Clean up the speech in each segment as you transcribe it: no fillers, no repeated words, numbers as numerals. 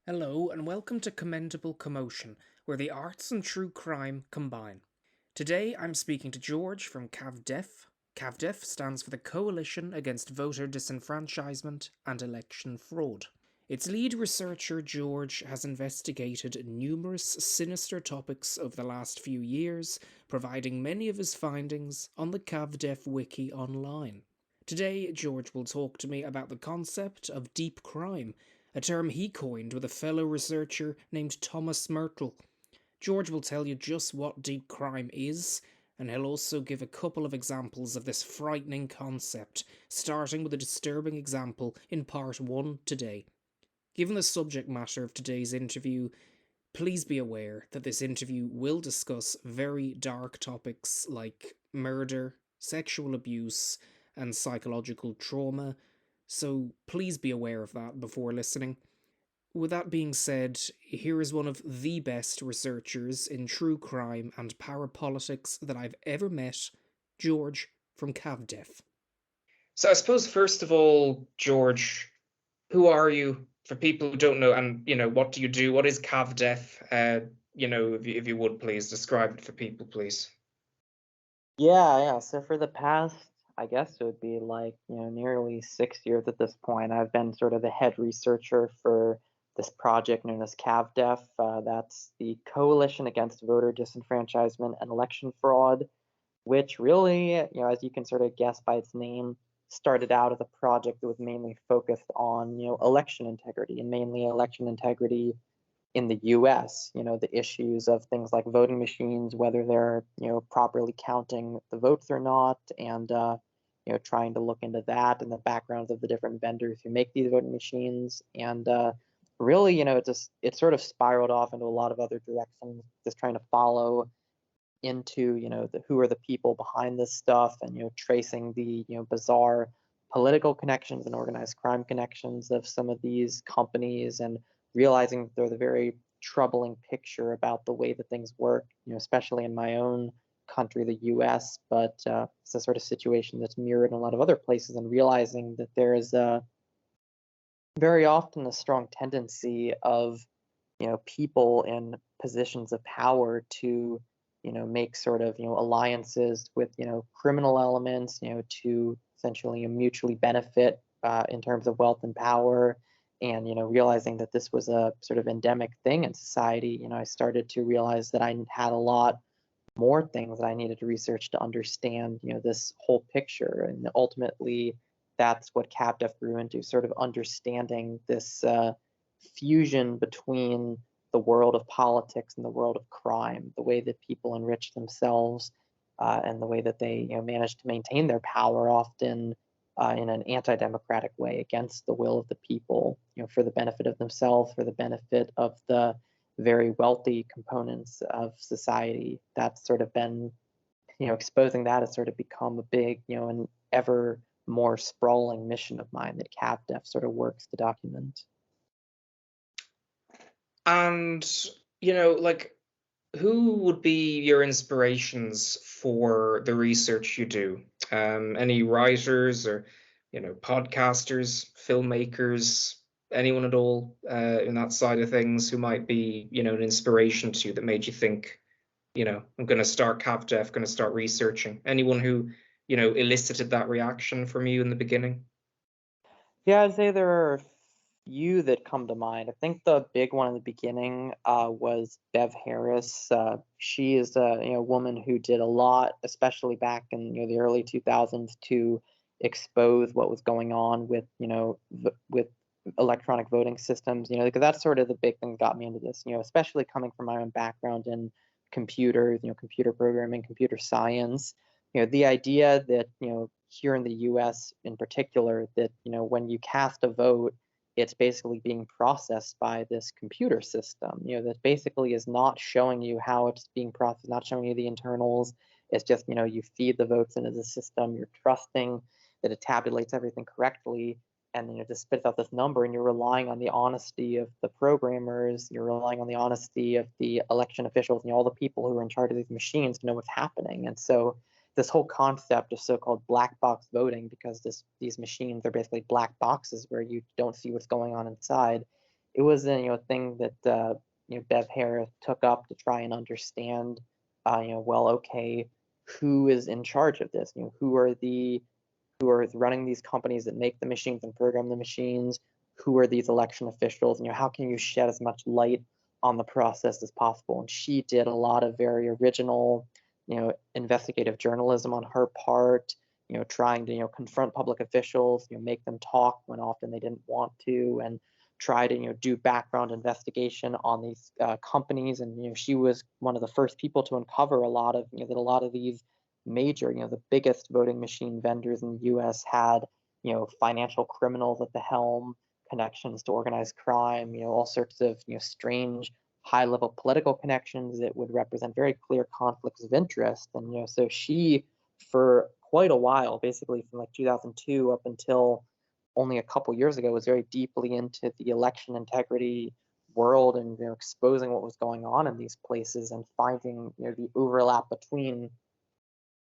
Hello, and welcome to Commendable Commotion, where the arts and true crime combine. Today I'm speaking to George from Cav Def. Cav Def stands for the Coalition Against Voter Disenfranchisement and Election Fraud. Its lead researcher, George, has investigated numerous sinister topics over the last few years, providing many of his findings on the CAVDEF wiki online. Today, George will talk to me about the concept of deep crime, a term he coined with a fellow researcher named Thomas Myrtle. George will tell you just what deep crime is, and he'll also give a couple of examples of this frightening concept, starting with a disturbing example in part 1 today. Given the subject matter of today's interview, please be aware that this interview will discuss very dark topics like murder, sexual abuse, and psychological trauma, so please be aware of that before listening. With that being said, here is one of the best researchers in true crime and parapolitics that I've ever met, George from CAVDEF. So I suppose first of all, George, who are you for people who don't know, and what do you do? What is CAVDEF? If you would please describe it for people, please. Yeah. So for the past, I guess it would be like, nearly 6 years at this point, I've been sort of the head researcher for this project known as CAVDEF. That's the Coalition Against Voter Disenfranchisement and Election Fraud, which really, as you can sort of guess by its name, started out as a project that was mainly focused on, election integrity and mainly election integrity in the US, the issues of things like voting machines, whether they're, properly counting the votes or not, and, trying to look into that and the backgrounds of the different vendors who make these voting machines. And really, it sort of spiraled off into a lot of other directions, just trying to follow into, who are the people behind this stuff and, tracing the, bizarre political connections and organized crime connections of some of these companies and realizing that there's a very troubling picture about the way that things work, especially in my own country, the US, but it's a sort of situation that's mirrored in a lot of other places, and realizing that there is very often a strong tendency of, people in positions of power to, make sort of, alliances with, criminal elements, to essentially mutually benefit in terms of wealth and power. And realizing that this was a sort of endemic thing in society, I started to realize that I had a lot more things that I needed to research to understand, this whole picture. And ultimately, that's what CAPDEF grew into, sort of understanding this fusion between the world of politics and the world of crime, the way that people enrich themselves, and the way that they, manage to maintain their power, often in an anti-democratic way, against the will of the people, for the benefit of themselves, for the benefit of the very wealthy components of society. That's sort of been, exposing that has sort of become a big, and ever more sprawling mission of mine that CAVDEF sort of works to document. And, who would be your inspirations for the research you do? Any writers or, podcasters, filmmakers, anyone at all in that side of things who might be, an inspiration to you that made you think, I'm going to start CAVDEF, going to start researching? Anyone who, elicited that reaction from you in the beginning? Yeah, I'd say there are a few that come to mind. I think the big one in the beginning was Bev Harris. She is a woman who did a lot, especially back in the early 2000s, to expose what was going on with with electronic voting systems. Because that's sort of the big thing that got me into this. Especially coming from my own background in computers, computer programming, computer science. The idea that here in the US in particular, that when you cast a vote, it's basically being processed by this computer system, that basically is not showing you how it's being processed, not showing you the internals. It's just, you feed the votes into the system, you're trusting that it tabulates everything correctly, and then it just spits out this number, and you're relying on the honesty of the programmers, you're relying on the honesty of the election officials and all the people who are in charge of these machines to know what's happening. And so this whole concept of so-called black box voting, because these machines are basically black boxes where you don't see what's going on inside, it was a thing that Bev Harris took up to try and understand, well, okay, who is in charge of this? Who are running these companies that make the machines and program the machines? Who are these election officials? And how can you shed as much light on the process as possible? And she did a lot of very original, investigative journalism on her part, trying to, confront public officials, make them talk when often they didn't want to, and try to, do background investigation on these companies. And, she was one of the first people to uncover a lot of, that a lot of these major, the biggest voting machine vendors in the US had, financial criminals at the helm, connections to organized crime, all sorts of, strange high level political connections that would represent very clear conflicts of interest. And, so she, for quite a while, basically from like 2002 up until only a couple years ago, was very deeply into the election integrity world and, exposing what was going on in these places and finding, the overlap between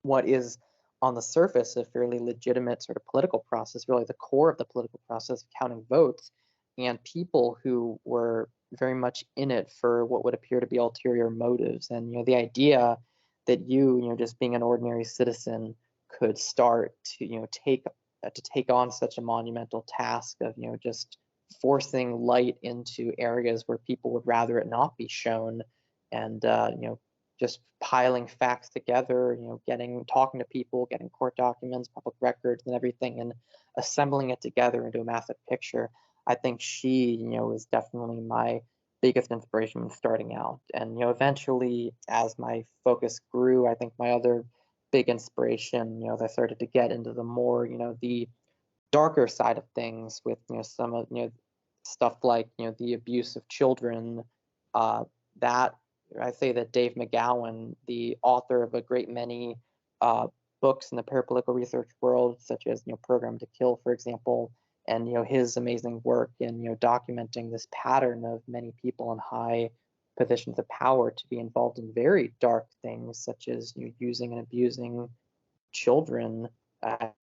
what is on the surface a fairly legitimate sort of political process, really the core of the political process of counting votes, and people who were very much in it for what would appear to be ulterior motives. And the idea that just being an ordinary citizen could start to take on such a monumental task of just forcing light into areas where people would rather it not be shown, and just piling facts together, talking to people, getting court documents, public records, and everything, and assembling it together into a massive picture. I think she, was definitely my biggest inspiration when starting out. And eventually, as my focus grew, I think my other big inspiration, as I started to get into the more, the darker side of things with, some of, stuff like, the abuse of children, that I say that Dave McGowan, the author of a great many books in the parapolitical research world, such as Program to Kill, for example, and his amazing work in documenting this pattern of many people in high positions of power to be involved in very dark things, such as using and abusing children,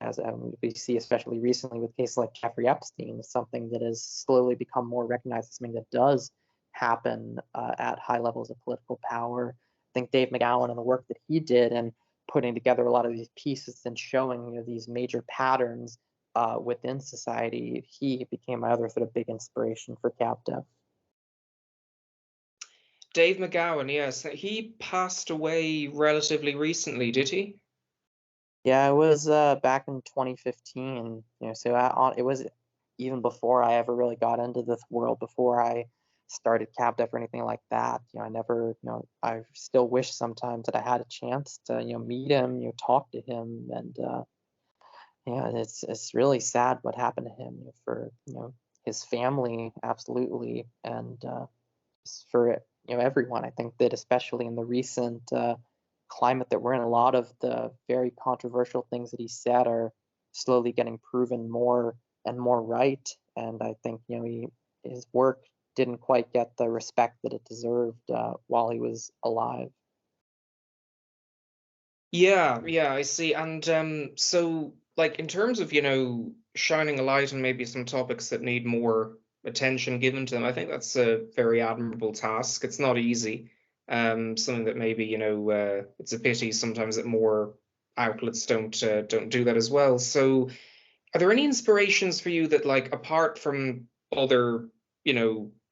as we see especially recently with cases like Jeffrey Epstein, something that has slowly become more recognized as something that does happen at high levels of political power. I think Dave McGowan and the work that he did and putting together a lot of these pieces and showing these major patterns within society, he became my other sort of big inspiration for CAVDEF. Dave McGowan, yes, he passed away relatively recently, did he? Yeah, it was back in 2015. So it was even before I ever really got into this world, before I started CAVDEF or anything like that. I never, I still wish sometimes that I had a chance to, meet him, talk to him, and yeah, it's really sad what happened to him, for his family, absolutely, and just for everyone. I think that especially in the recent climate that we're in, a lot of the very controversial things that he said are slowly getting proven more and more right. And I think his work didn't quite get the respect that it deserved while he was alive. Yeah, yeah, I see. And so like in terms of, shining a light on maybe some topics that need more attention given to them, I think that's a very admirable task. It's not easy. Something that maybe, it's a pity sometimes that more outlets don't do that as well. So are there any inspirations for you that, like, apart from other,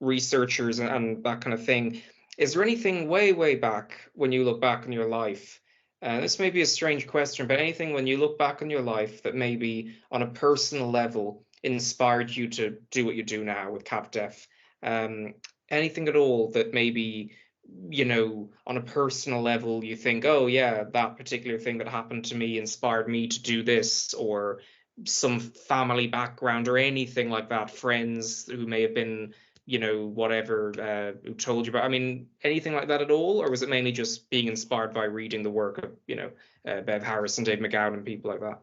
researchers and that kind of thing, is there anything way, way back when you look back on your life? This may be a strange question, but anything when you look back on your life that maybe on a personal level inspired you to do what you do now with CAVDEF? Um, Anything at all that maybe, on a personal level you think, oh yeah, that particular thing that happened to me inspired me to do this, or some family background or anything like that, friends who may have been, whatever, who told you about, I mean, anything like that at all? Or was it mainly just being inspired by reading the work of, Bev Harris and Dave McGowan and people like that?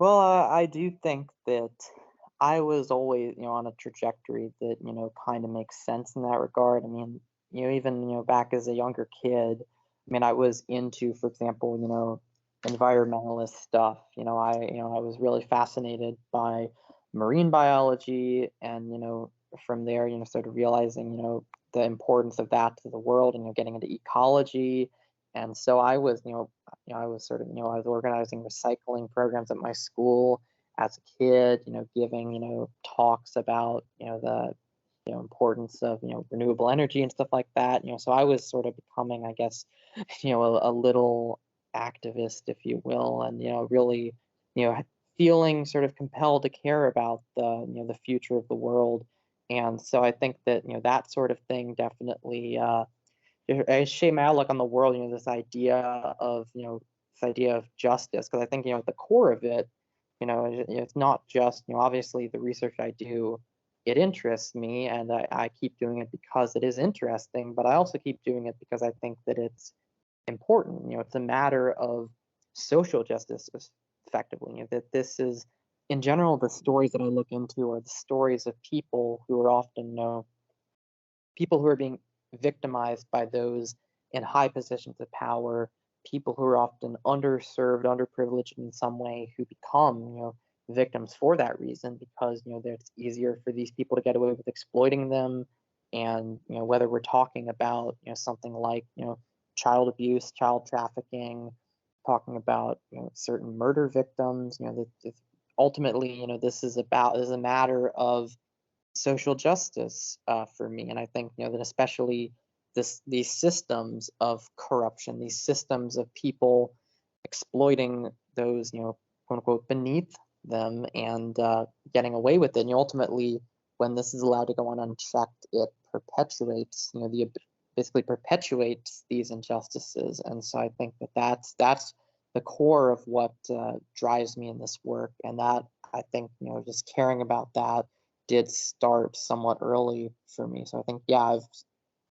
Well, I do think that I was always, on a trajectory that, kind of makes sense in that regard. I mean, even, back as a younger kid, I mean, I was into, for example, environmentalist stuff. I was really fascinated by marine biology, and from there, started realizing the importance of that to the world, and getting into ecology. And so I was, I was sort of, I was organizing recycling programs at my school as a kid, giving, talks about, the importance of renewable energy and stuff like that. So I was sort of becoming, I guess, a little activist, if you will, and really, feeling sort of compelled to care about the future of the world. And so I think that that sort of thing definitely it shaped my outlook on the world. This idea of justice, because I think at the core of it, it's not just obviously the research I do, it interests me, and I keep doing it because it is interesting, but I also keep doing it because I think that it's important. It's a matter of social justice, effectively. That this is, in general, the stories that I look into are the stories of people who are often, people who are being victimized by those in high positions of power, people who are often underserved, underprivileged in some way, who become, victims for that reason, because it's easier for these people to get away with exploiting them. And whether we're talking about something like child abuse, child trafficking, talking about certain murder victims, ultimately this is a matter of social justice for me. And I think that especially these systems of corruption, these systems of people exploiting those quote unquote beneath them, and getting away with it. And ultimately, when this is allowed to go on unchecked, it perpetuates basically perpetuates these injustices. And so I think that that's the core of what drives me in this work, and that I think just caring about that did start somewhat early for me. So I think, yeah,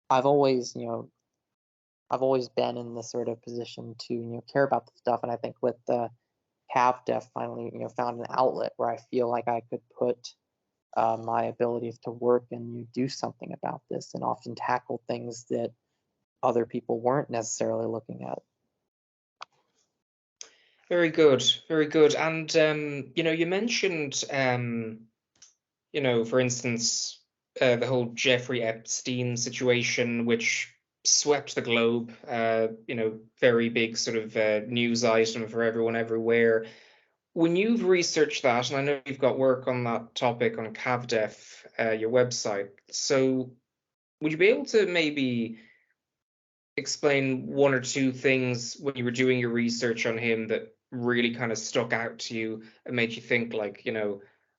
I've always I've always been in this sort of position to care about this stuff. And I think with the CAVDEF finally found an outlet where I feel like I could put my abilities to work and do something about this, and often tackle things that other people weren't necessarily looking at. Very good, very good. And you mentioned for instance, the whole Jeffrey Epstein situation, which swept the globe, very big sort of news item for everyone everywhere. When you've researched that, and I know you've got work on that topic on CAVDEF, your website, so would you be able to maybe explain one or two things when you were doing your research on him that really kind of stuck out to you and made you think, like,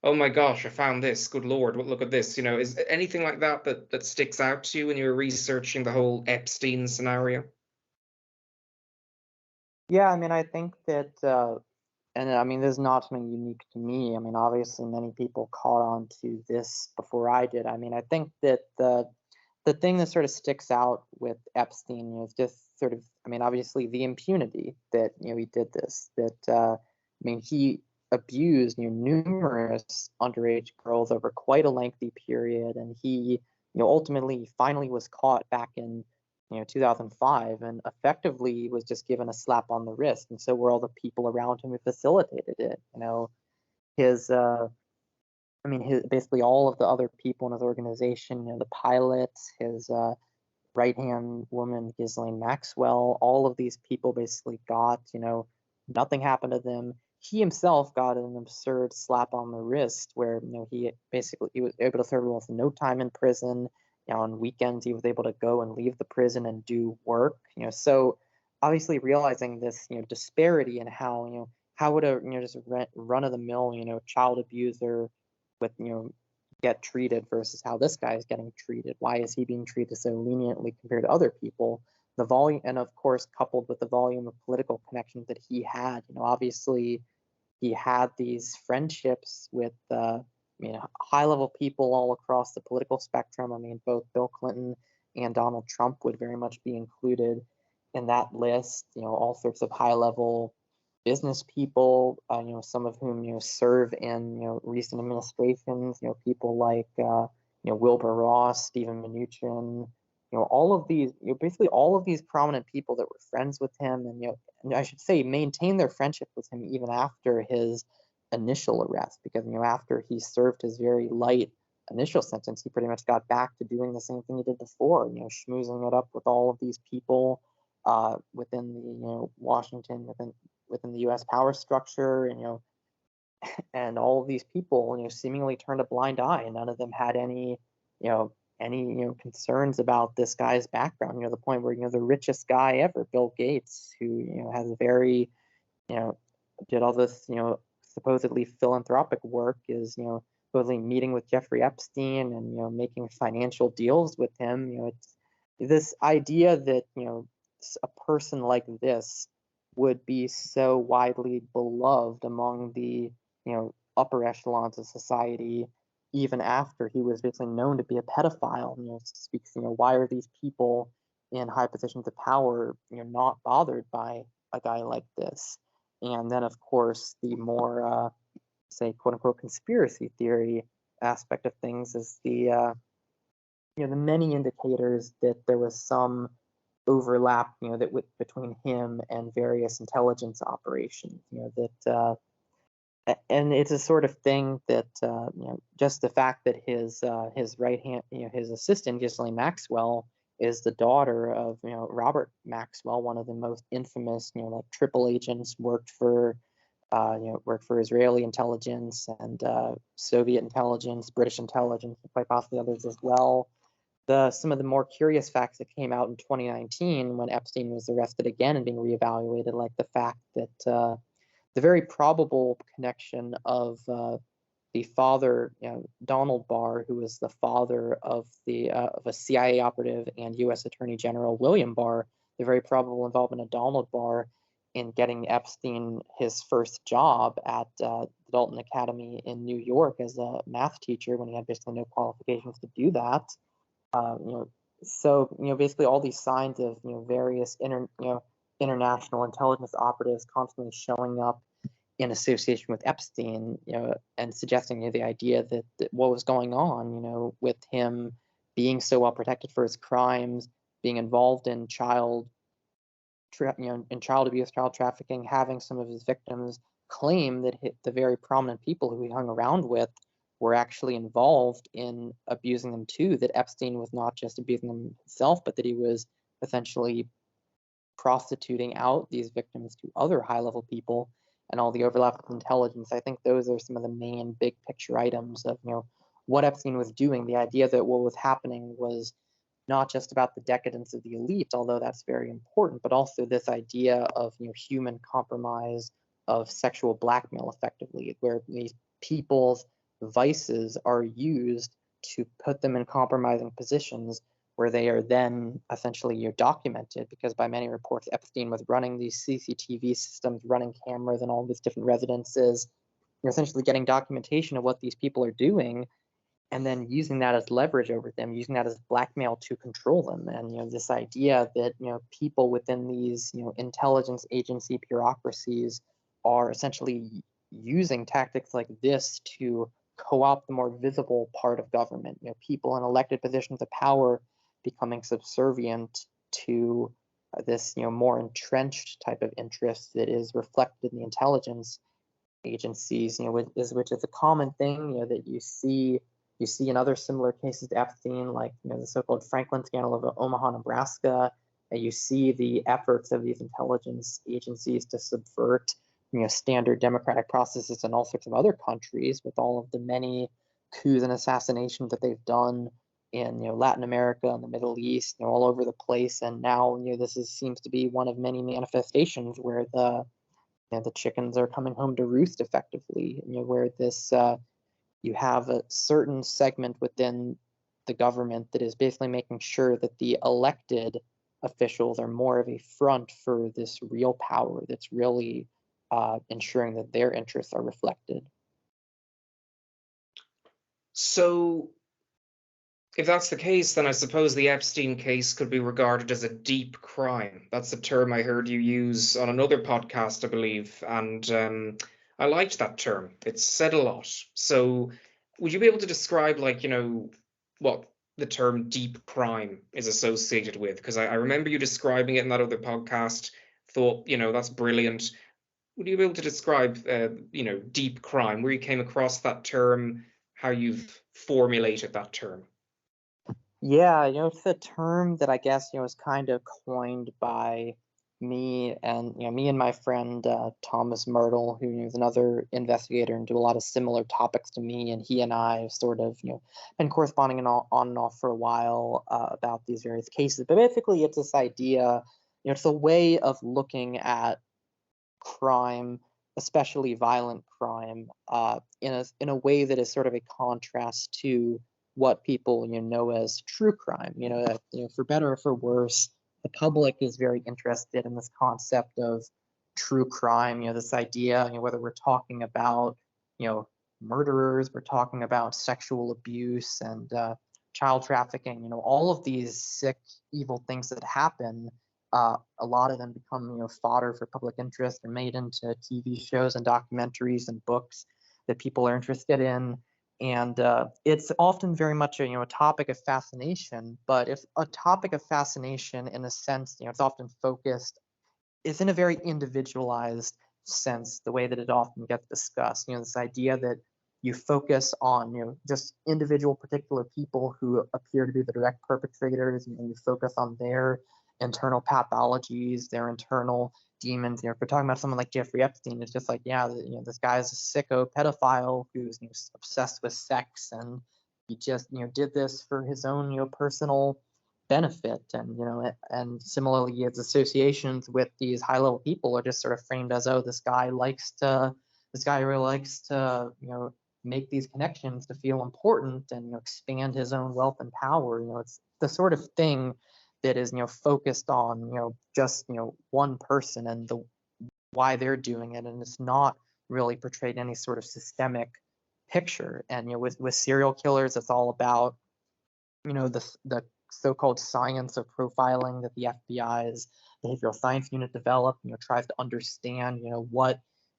oh my gosh, I found this, good Lord, look at this, is anything like that that sticks out to you when you were researching the whole Epstein scenario? Yeah, I mean, I think that, and I mean, this is not something unique to me. I mean, obviously, many people caught on to this before I did. I mean, I think that the thing that sort of sticks out with Epstein is just sort of, I mean, obviously the impunity that he did this. That I mean, he abused numerous underage girls over quite a lengthy period, and he ultimately finally was caught back in 2005, and effectively was just given a slap on the wrist, and so were all the people around him who facilitated it. His I mean, his basically all of the other people in his organization, the pilots, his right hand woman, Ghislaine Maxwell, all of these people basically got, nothing happened to them. He himself got an absurd slap on the wrist where, he was able to serve almost no time in prison. On weekends, he was able to go and leave the prison and do work. So obviously realizing this, disparity in how, how would a, just run of the mill, child abuser with, get treated versus how this guy is getting treated. Why is he being treated so leniently compared to other people? The volume, and of course, coupled with the volume of political connections that he had, obviously he had these friendships with, high level people all across the political spectrum. I mean, both Bill Clinton and Donald Trump would very much be included in that list. All sorts of high level business people, some of whom serve in recent administrations. People like Wilbur Ross, Stephen Mnuchin. All of these, basically all of these prominent people that were friends with him, and and I should say maintained their friendship with him even after his initial arrest because after he served his very light initial sentence, he pretty much got back to doing the same thing he did before, schmoozing it up with all of these people within the Washington within the U.S. power structure, and all of these people seemingly turned a blind eye, and none of them had any concerns about this guy's background. The point where the richest guy ever, Bill Gates, who has a very you know did all this supposedly philanthropic work, is supposedly meeting with Jeffrey Epstein and making financial deals with him. It's this idea that a person like this would be so widely beloved among the upper echelons of society, even after he was basically known to be a pedophile. Speaks, why are these people in high positions of power, not bothered by a guy like this? And then, of course, the more, say, quote unquote, conspiracy theory aspect of things is the many indicators that there was some overlap, between him and various intelligence operations, and it's a sort of thing that just the fact that his right hand, his assistant Ghislaine Maxwell, is the daughter of Robert Maxwell, one of the most infamous like triple agents, worked for Israeli intelligence and Soviet intelligence, British intelligence, and quite possibly others as well. Some of the more curious facts that came out in 2019 when Epstein was arrested again and being reevaluated, like the fact that the very probable connection of the father, Donald Barr, who was the father of a CIA operative and U.S. Attorney General William Barr, the very probable involvement of Donald Barr in getting Epstein his first job at the Dalton Academy in New York as a math teacher when he had basically no qualifications to do that. So basically all these signs of various international intelligence operatives constantly showing up in association with Epstein, and suggesting the idea that what was going on, with him being so well protected for his crimes, being involved in child abuse, child trafficking, having some of his victims claim that the very prominent people who he hung around with were actually involved in abusing them too, that Epstein was not just abusing them himself, but that he was essentially prostituting out these victims to other high-level people, and all the overlap with intelligence. I think those are some of the main big picture items of what Epstein was doing. The idea that what was happening was not just about the decadence of the elite, although that's very important, but also this idea of human compromise, of sexual blackmail, effectively, where these people's vices are used to put them in compromising positions where they are then essentially documented, because by many reports Epstein was running these CCTV systems, running cameras in all these different residences, essentially getting documentation of what these people are doing, and then using that as leverage over them, using that as blackmail to control them. And this idea that people within these intelligence agency bureaucracies are essentially using tactics like this to co-opt the more visible part of government. People in elected positions of power becoming subservient to this more entrenched type of interest that is reflected in the intelligence agencies, which is a common thing that you see in other similar cases to Epstein, like the so-called Franklin scandal of Omaha, Nebraska. And you see the efforts of these intelligence agencies to subvert standard democratic processes in all sorts of other countries, with all of the many coups and assassinations that they've done in Latin America and the Middle East, all over the place. And now seems to be one of many manifestations where the chickens are coming home to roost, effectively. Where this you have a certain segment within the government that is basically making sure that the elected officials are more of a front for this real power that's really ensuring that their interests are reflected. So, if that's the case, then I suppose the Epstein case could be regarded as a deep crime. That's a term I heard you use on another podcast, I believe, and I liked that term. It said a lot. So, would you be able to describe, what the term deep crime is associated with? Because I remember you describing it in that other podcast. Thought, that's brilliant. Would you be able to describe, deep crime, where you came across that term, how you've formulated that term? Yeah, it's a term that I guess, is kind of coined by me and my friend Thomas Myrtle, who is another investigator and do a lot of similar topics to me, and he and I have sort of, been corresponding on and off for a while about these various cases. But basically, it's this idea, it's a way of looking at crime, especially violent crime, in a way that is sort of a contrast to what people know as true crime. That for better or for worse, the public is very interested in this concept of true crime. This idea, whether we're talking about you know murderers, we're talking about sexual abuse and child trafficking. All of these sick, evil things that happen, a lot of them become fodder for public interest and made into TV shows and documentaries and books that people are interested in. And it's often very much a topic of fascination. But if a topic of fascination, in a sense, it's often focused, is in a very individualized sense, the way that it often gets discussed. This idea that you focus on just individual particular people who appear to be the direct perpetrators, and you focus on their internal pathologies, their internal demons. If we're talking about someone like Jeffrey Epstein, it's just like, yeah, this guy is a sicko pedophile who's obsessed with sex, and he just did this for his own personal benefit. And and similarly, his associations with these high level people are just sort of framed as, oh, this guy really likes to make these connections to feel important and expand his own wealth and power. It's the sort of thing that is focused on just one person and the why they're doing it, and it's not really portrayed any sort of systemic picture. And with serial killers, it's all about the so-called science of profiling that the FBI's behavioral science unit developed. Tries to understand what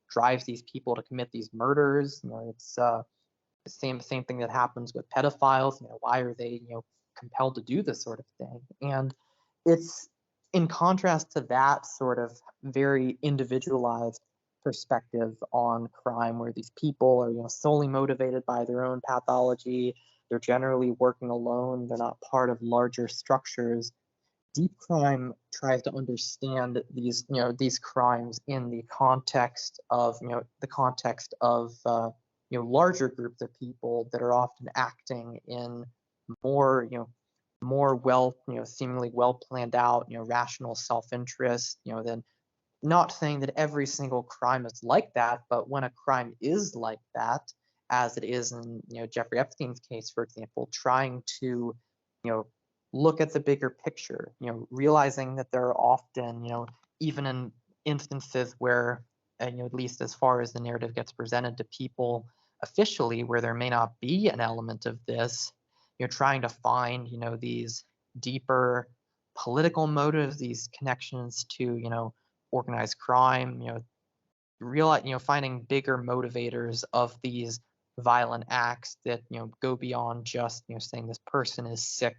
drives these people to commit these murders. It's the same thing that happens with pedophiles. Why are they compelled to do this sort of thing? And it's in contrast to that sort of very individualized perspective on crime, where these people are solely motivated by their own pathology. They're generally working alone. They're not part of larger structures. Deep crime tries to understand these crimes in the context of larger groups of people that are often acting in more more well seemingly well planned out rational self-interest. Then, not saying that every single crime is like that, but when a crime is like that, as it is in Jeffrey Epstein's case, for example, trying to you know look at the bigger picture, realizing that there are often even in instances where, and at least as far as the narrative gets presented to people officially, where there may not be an element of this, trying to find these deeper political motives, these connections to organized crime, finding bigger motivators of these violent acts that go beyond just saying this person is sick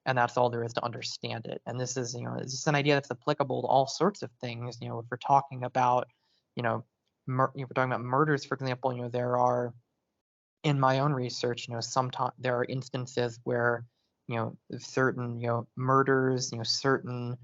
and that's all there is to understand it. And this is it's just an idea that's applicable to all sorts of things. If we're talking about if we're talking about murders, for example, there are, in my own research, sometimes there are instances where certain murders, certain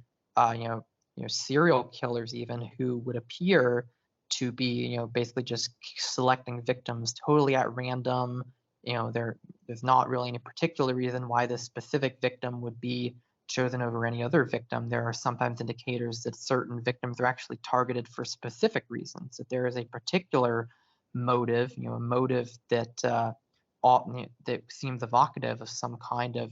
serial killers even, who would appear to be basically just selecting victims totally at random. There's not really any particular reason why this specific victim would be chosen over any other victim. There are sometimes indicators that certain victims are actually targeted for specific reasons, that there is a particular motive, a motive that that seems evocative of some kind of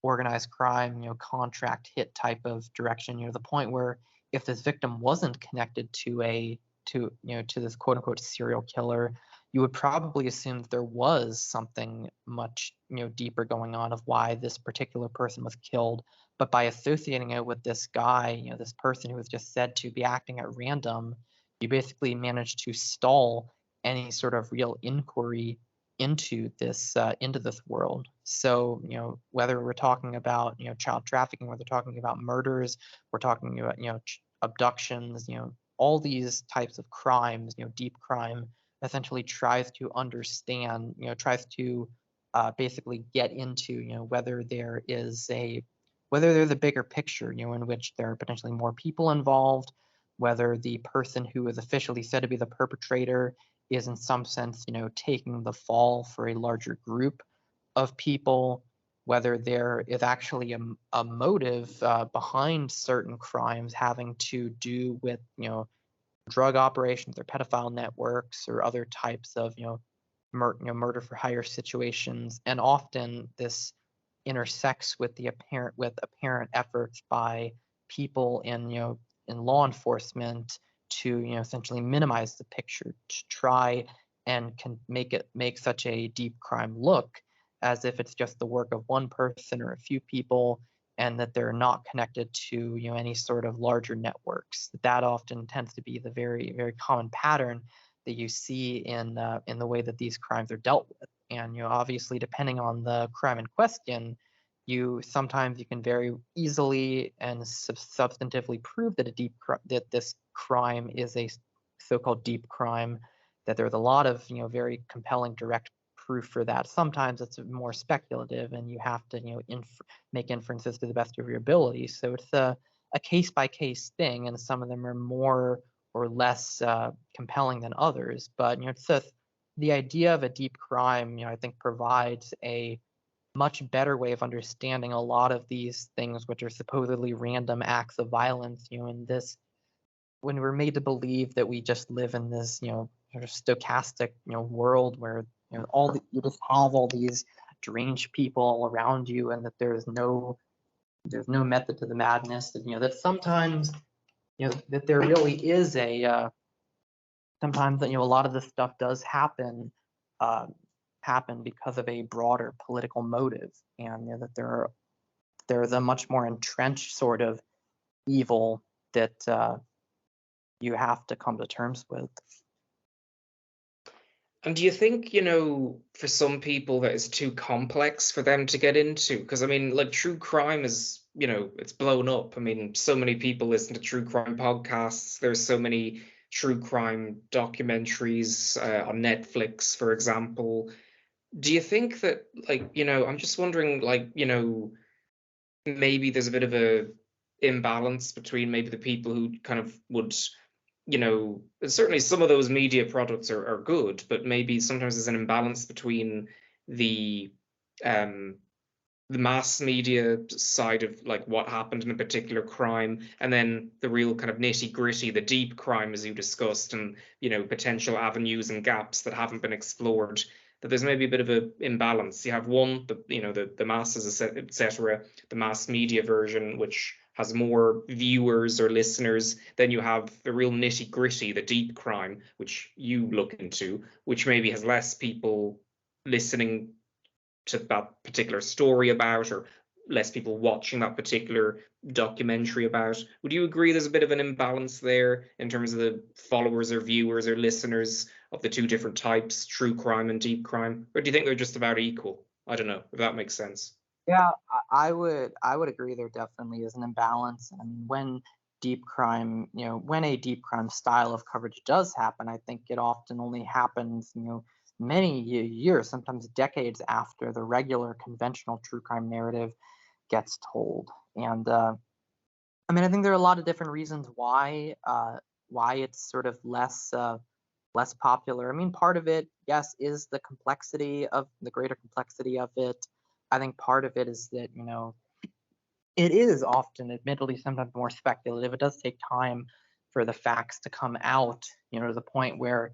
organized crime, contract hit type of direction. The point where, if this victim wasn't connected to this quote unquote serial killer, you would probably assume that there was something much deeper going on of why this particular person was killed. But by associating it with this guy, this person who was just said to be acting at random, you basically manage to stall any sort of real inquiry into this world. So whether we're talking about child trafficking, whether we're talking about murders, we're talking about abductions, all these types of crimes, deep crime essentially tries to understand, tries to basically get into, whether there's a bigger picture, in which there are potentially more people involved, whether the person who is officially said to be the perpetrator is in some sense, taking the fall for a larger group of people, whether there is actually a motive behind certain crimes having to do with, drug operations or pedophile networks or other types of, murder for hire situations. And often this intersects with apparent efforts by people in law enforcement to, essentially minimize the picture, to try and can make such a deep crime look as if it's just the work of one person or a few people, and that they're not connected to, any sort of larger networks. That often tends to be the very, very common pattern that you see in the way that these crimes are dealt with. And, obviously, depending on the crime in question, sometimes you can very easily and substantively prove that that this crime is a so-called deep crime, that there's a lot of, very compelling direct proof for that. Sometimes it's more speculative, and you have to, make inferences to the best of your ability. So it's a case by case thing, and some of them are more or less compelling than others. But, it's the idea of a deep crime, I think provides a much better way of understanding a lot of these things, which are supposedly random acts of violence. In this, when we're made to believe that we just live in this, sort of stochastic, world where, you just have all these deranged people all around you, and that there's no method to the madness. That, that sometimes, that there really is sometimes that, a lot of this stuff does happen because of a broader political motive, and, that there's a much more entrenched sort of evil that you have to come to terms with. And do you think, for some people that is too complex for them to get into? Because I mean, like true crime is, it's blown up. I mean, so many people listen to true crime podcasts. There's so many true crime documentaries on Netflix, for example. Do you think that, like, I'm just wondering, like, maybe there's a bit of a imbalance between maybe the people who kind of would, certainly some of those media products are good, but maybe sometimes there's an imbalance between the um the mass media side of like what happened in a particular crime, and then the real kind of nitty gritty, the deep crime, as you discussed, and potential avenues and gaps that haven't been explored. That there's maybe a bit of a imbalance. You have one, the masses, etc., the mass media version, which has more viewers or listeners. Then you have the real nitty gritty, the deep crime, which you look into, which maybe has less people listening to that particular story about, or less people watching that particular documentary about. Would you agree there's a bit of an imbalance there in terms of the followers or viewers or listeners of the two different types, true crime and deep crime? Or do you think they're just about equal? I don't know if that makes sense. Yeah, I would agree there definitely is an imbalance. I mean, when a deep crime style of coverage does happen, I think it often only happens, many years, sometimes decades after the regular conventional true crime narrative gets told. And I mean, I think there are a lot of different reasons why it's sort of less popular. I mean, part of it, yes, is the greater complexity of it. I think part of it is that, it is often, admittedly, sometimes more speculative. It does take time for the facts to come out, to the point where,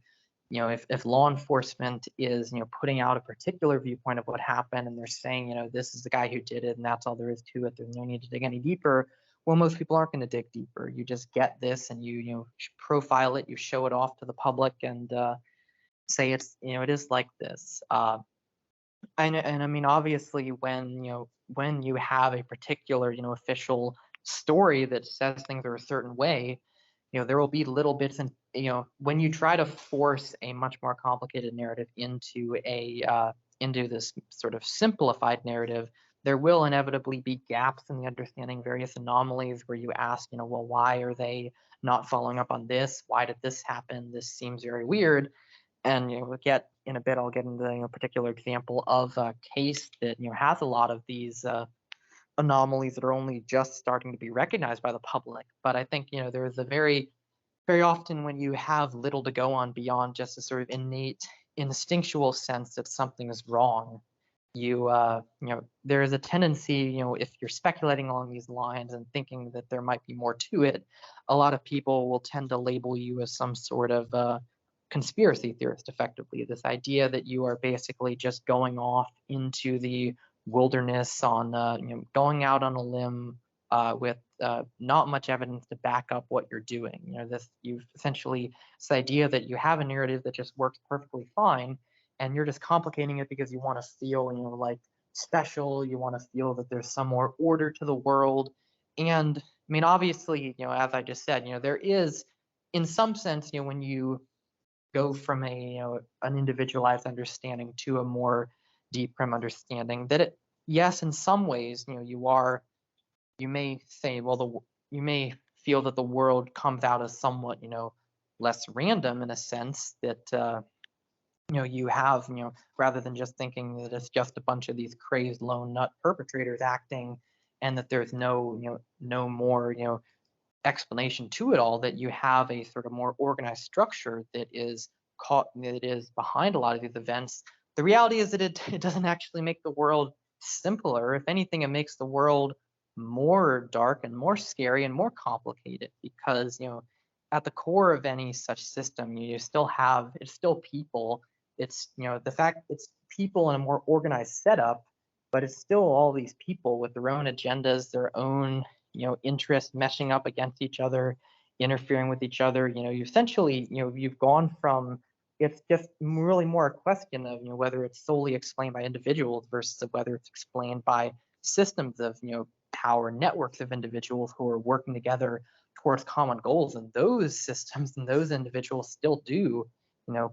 if law enforcement is, putting out a particular viewpoint of what happened, and they're saying, this is the guy who did it, and that's all there is to it, there's no need to dig any deeper. Well, most people aren't going to dig deeper. You just get this, and you profile it, you show it off to the public, and say it is like this. And I mean, obviously, when you have a particular, official story that says things are a certain way, there will be little bits, and when you try to force a much more complicated narrative into this sort of simplified narrative, there will inevitably be gaps in the understanding various anomalies where you ask, well, why are they not following up on this? Why did this happen? This seems very weird. And we'll get in a bit. I'll get into a particular example of a case that has a lot of these anomalies that are only just starting to be recognized by the public. But I think there's a very often when you have little to go on beyond just a sort of innate instinctual sense that something is wrong, there is a tendency, if you're speculating along these lines and thinking that there might be more to it, a lot of people will tend to label you as some sort of conspiracy theorist, effectively. This idea that you are basically just going off into the wilderness on, going out on a limb with not much evidence to back up what you're doing. You've essentially, this idea that you have a narrative that just works perfectly fine, and you're just complicating it because you want to feel, like special. You want to feel that there's some more order to the world. And I mean, obviously, as I just said, there is, in some sense, when you go from an individualized understanding to a more deep prim understanding, that yes, in some ways, you may say, well, you may feel that the world comes out as somewhat, less random in a sense that, you have, rather than just thinking that it's just a bunch of these crazed lone nut perpetrators acting, and that there's no more, explanation to it all, that you have a sort of more organized structure that is behind a lot of these events. The reality is that it doesn't actually make the world simpler. If anything, it makes the world more dark and more scary and more complicated, because at the core of any such system, you still have, it's still people. It's the fact it's people in a more organized setup, but it's still all these people with their own agendas, their own interests meshing up against each other, interfering with each other. You essentially, you've gone from, it's just really more a question of whether it's solely explained by individuals versus whether it's explained by systems of power networks of individuals who are working together towards common goals. And those systems and those individuals still do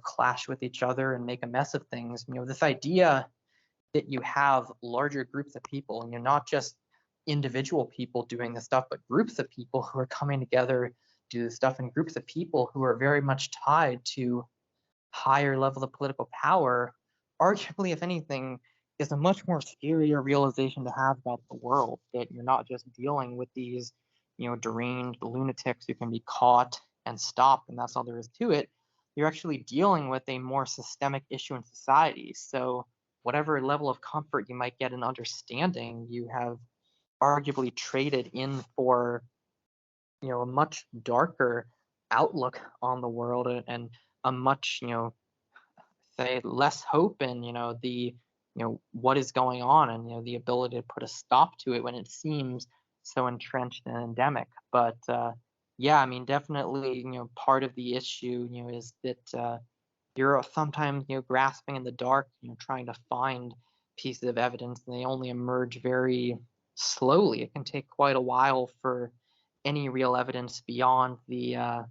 clash with each other and make a mess of things. This idea that you have larger groups of people, and you're not just individual people doing this stuff, but groups of people who are coming together to do this stuff, and groups of people who are very much tied to higher levels of political power, arguably, if anything, is a much more scarier realization to have about the world, that you're not just dealing with these deranged lunatics who can be caught and stopped, and that's all there is to it. You're actually dealing with a more systemic issue in society. So whatever level of comfort you might get in understanding, you have arguably traded in for a much darker outlook on the world, and a much say less hope in the what is going on, and the ability to put a stop to it when it seems so entrenched and endemic. But yeah, I mean, definitely, part of the issue is that you're sometimes grasping in the dark, trying to find pieces of evidence, and they only emerge very slowly. It can take quite a while for any real evidence beyond the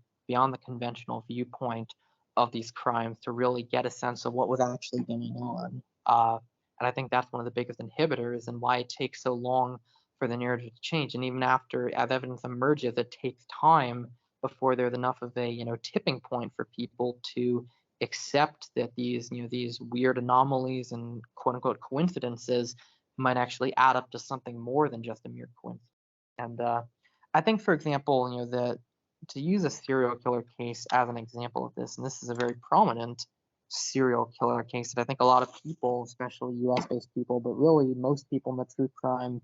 conventional viewpoint of these crimes to really get a sense of what was actually going on. And I think that's one of the biggest inhibitors, and why it takes so long for the narrative to change. And even after, as evidence emerges, it takes time before there's enough of a tipping point for people to accept that these weird anomalies and quote unquote coincidences might actually add up to something more than just a mere coincidence. And I think, for example, to use a serial killer case as an example of this, and this is a very prominent serial killer case that I think a lot of people, especially US-based people, but really most people in the true crime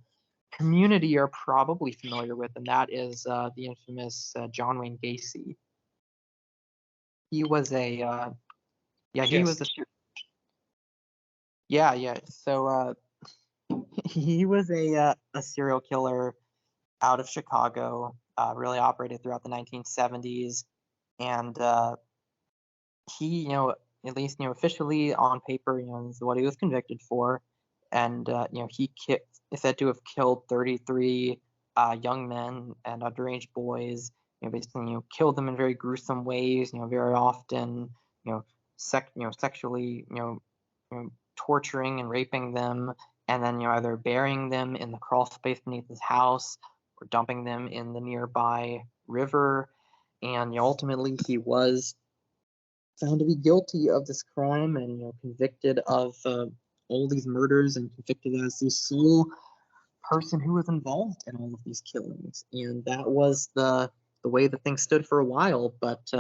community, are probably familiar with, and that is the infamous John Wayne Gacy. He was a yeah, he was Yes. yeah. So he was a serial killer out of Chicago, really operated throughout the 1970s, and he, at least officially on paper, is what he was convicted for, and is said to have killed 33 young men and underage boys. Basically, killed them in very gruesome ways. Very often, sexually, torturing and raping them, and then either burying them in the crawl space beneath his house or dumping them in the nearby river. And ultimately, he was found to be guilty of this crime and convicted of all these murders and convicted as the sole person who was involved in all of these killings. And that was the way that things stood for a while. But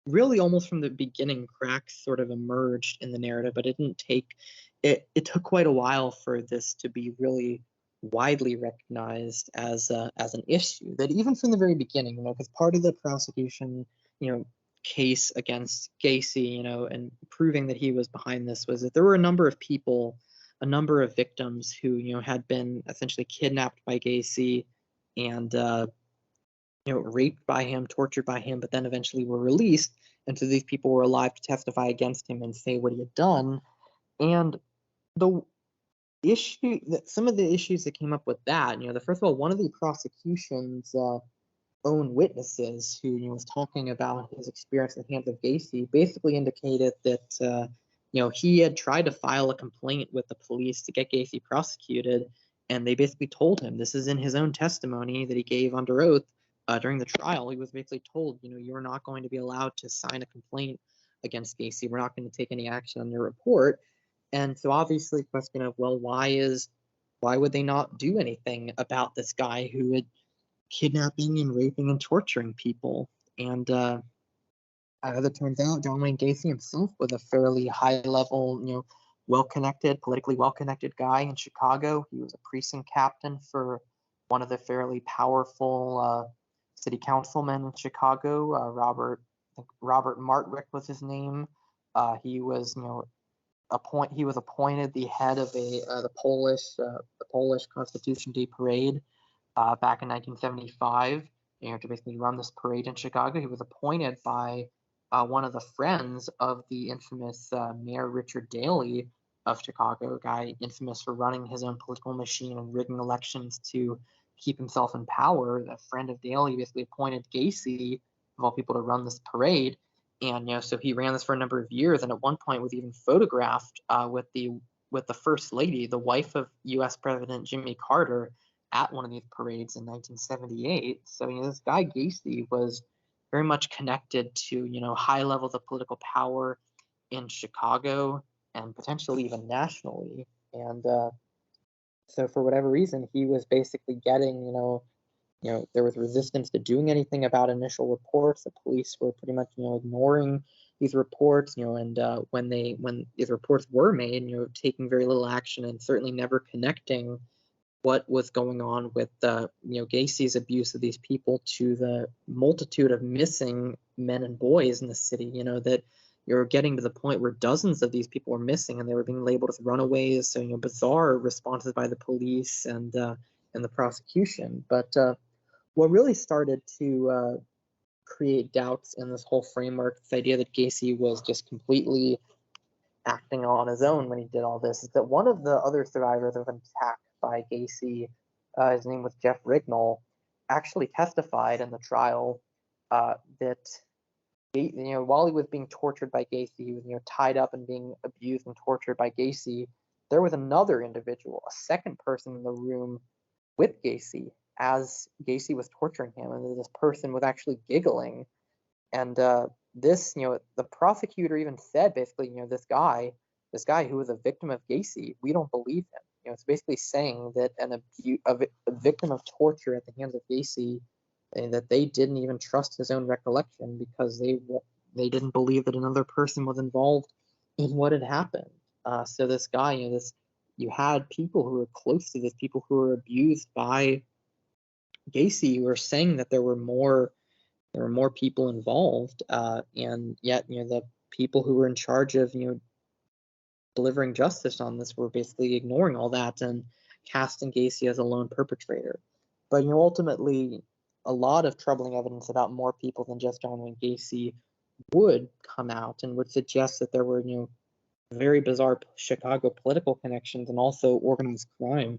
really, almost from the beginning, cracks sort of emerged in the narrative. But it didn't take it took quite a while for this to be really widely recognized as an issue. That even from the very beginning, because part of the prosecution, case against Gacy, and proving that he was behind this was that there were a number of people, a number of victims who, had been essentially kidnapped by Gacy and, raped by him, tortured by him, but then eventually were released. And so these people were alive to testify against him and say what he had done. And the some of the issues that came up with that, the first of all, one of the prosecution's own witnesses who was talking about his experience in the hands of Gacy basically indicated that he had tried to file a complaint with the police to get Gacy prosecuted, and they basically told him, this is in his own testimony that he gave under oath during the trial. He was basically told, you're not going to be allowed to sign a complaint against Gacy. We're not going to take any action on your report. And so obviously the question of, well, why would they not do anything about this guy who had kidnapping and raping and torturing people? And as it turns out, John Wayne Gacy himself was a fairly high-level, politically well-connected guy in Chicago. He was a precinct captain for one of the fairly powerful city councilmen in Chicago. Robert Martwick was his name. He was, he was appointed the head of the Polish Constitution Day parade back in 1975, to basically run this parade in Chicago. He was appointed by one of the friends of the infamous Mayor Richard Daley of Chicago, a guy infamous for running his own political machine and rigging elections to keep himself in power. A friend of Daley basically appointed Gacy, of all people, to run this parade. And so he ran this for a number of years, and at one point was even photographed with the first lady, the wife of U.S. President Jimmy Carter, at one of these parades in 1978. So this guy Gacy was very much connected to high levels of political power in Chicago and potentially even nationally. And so for whatever reason, he was basically getting there was resistance to doing anything about initial reports. The police were pretty much ignoring these reports, and when these reports were made, taking very little action and certainly never connecting what was going on with Gacy's abuse of these people to the multitude of missing men and boys in the city. That you're getting to the point where dozens of these people were missing and they were being labeled as runaways. So bizarre responses by the police and the prosecution. But what really started to create doubts in this whole framework, this idea that Gacy was just completely acting on his own when he did all this, is that one of the other survivors of an attack by Gacy, his name was Jeff Rignall, actually testified in the trial that while he was being tortured by Gacy, he was tied up and being abused and tortured by Gacy. There was another individual, a second person in the room with Gacy as Gacy was torturing him, and this person was actually giggling. And this, the prosecutor even said basically, this guy who was a victim of Gacy, we don't believe him. It's basically saying that a victim of torture at the hands of Gacy, and that they didn't even trust his own recollection because they didn't believe that another person was involved in what had happened. So this guy, you had people who were close to this, people who were abused by Gacy, who were saying that there were more people involved, and yet the people who were in charge of delivering justice on this were basically ignoring all that and casting Gacy as a lone perpetrator. But ultimately, a lot of troubling evidence about more people than just John Wayne Gacy would come out and would suggest that there were very bizarre Chicago political connections and also organized crime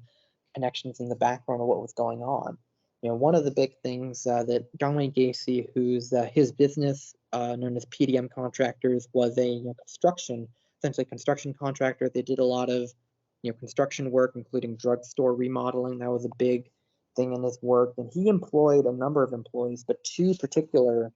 connections in the background of what was going on. One of the big things that John Wayne Gacy, whose his business known as PDM Contractors, was a essentially construction contractor. They did a lot of construction work, including drugstore remodeling. That was a big thing in his work. And he employed a number of employees, but two particular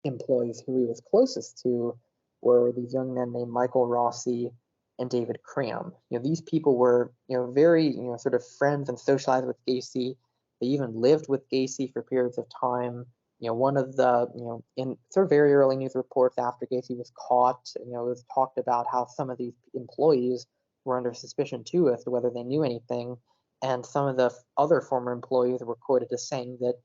employees who he was closest to were these young men named Michael Rossi and David Cram. These people were, very, sort of friends and socialized with Gacy. They even lived with Gacy for periods of time. One of the, in sort of very early news reports after Gacy was caught, it was talked about how some of these employees were under suspicion too as to whether they knew anything. And some of the other former employees were quoted as saying that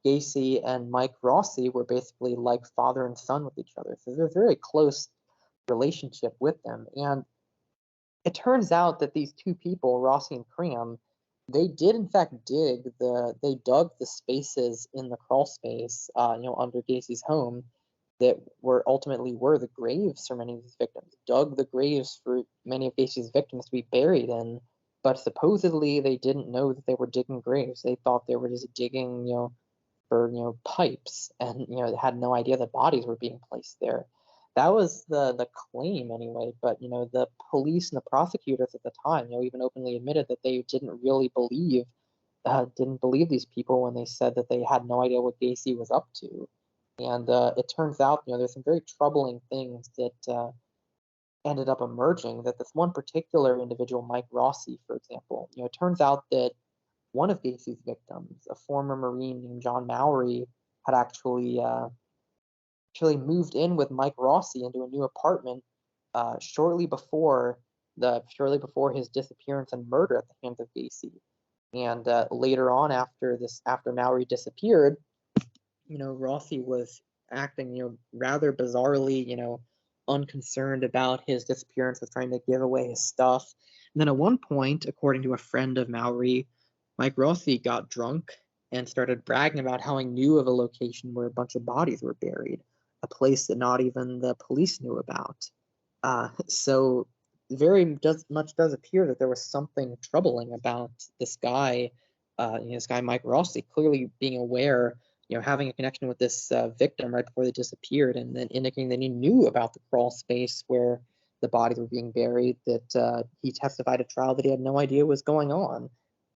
Gacy and Mike Rossi were basically like father and son with each other. So there's a very close relationship with them. And it turns out that these two people, Rossi and Cream, they did in fact they dug the spaces in the crawl space, under Gacy's home that were the graves for many of these victims, dug the graves for many of Gacy's victims to be buried in. But supposedly they didn't know that they were digging graves. They thought they were just digging, for pipes, and had no idea that bodies were being placed there. That was the claim anyway. But the police and the prosecutors at the time, even openly admitted that they didn't believe these people when they said that they had no idea what Gacy was up to. And it turns out, there's some very troubling things that ended up emerging. That this one particular individual, Mike Rossi, for example, it turns out that one of Gacy's victims, a former Marine named John Mowry, had actually moved in with Mike Rossi into a new apartment shortly before his disappearance and murder at the hands of Gacy. And later on, after Mowry disappeared, Rossi was acting, rather bizarrely, unconcerned about his disappearance, was trying to give away his stuff. And then at one point, according to a friend of Mowry, Mike Rossi got drunk and started bragging about how he knew of a location where a bunch of bodies were buried, a place that not even the police knew about. So does appear that there was something troubling about this guy, Mike Rossi, clearly being aware, having a connection with this victim right before they disappeared, and then indicating that he knew about the crawl space where the bodies were being buried. That he testified at trial that he had no idea what was going on.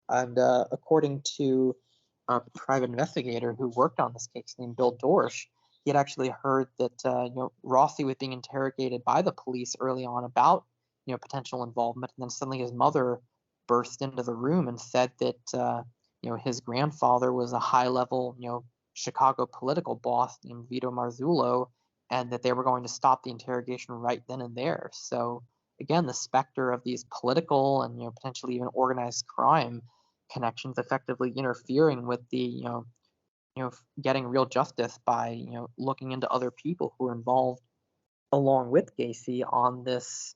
And according to a private investigator who worked on this case named Bill Dorsch, he had actually heard that Rossi was being interrogated by the police early on about potential involvement, and then suddenly his mother burst into the room and said that his grandfather was a high-level Chicago political boss named Vito Marzullo, and that they were going to stop the interrogation right then and there. So again, the specter of these political and potentially even organized crime connections effectively interfering with the getting real justice by looking into other people who are involved along with Gacy on this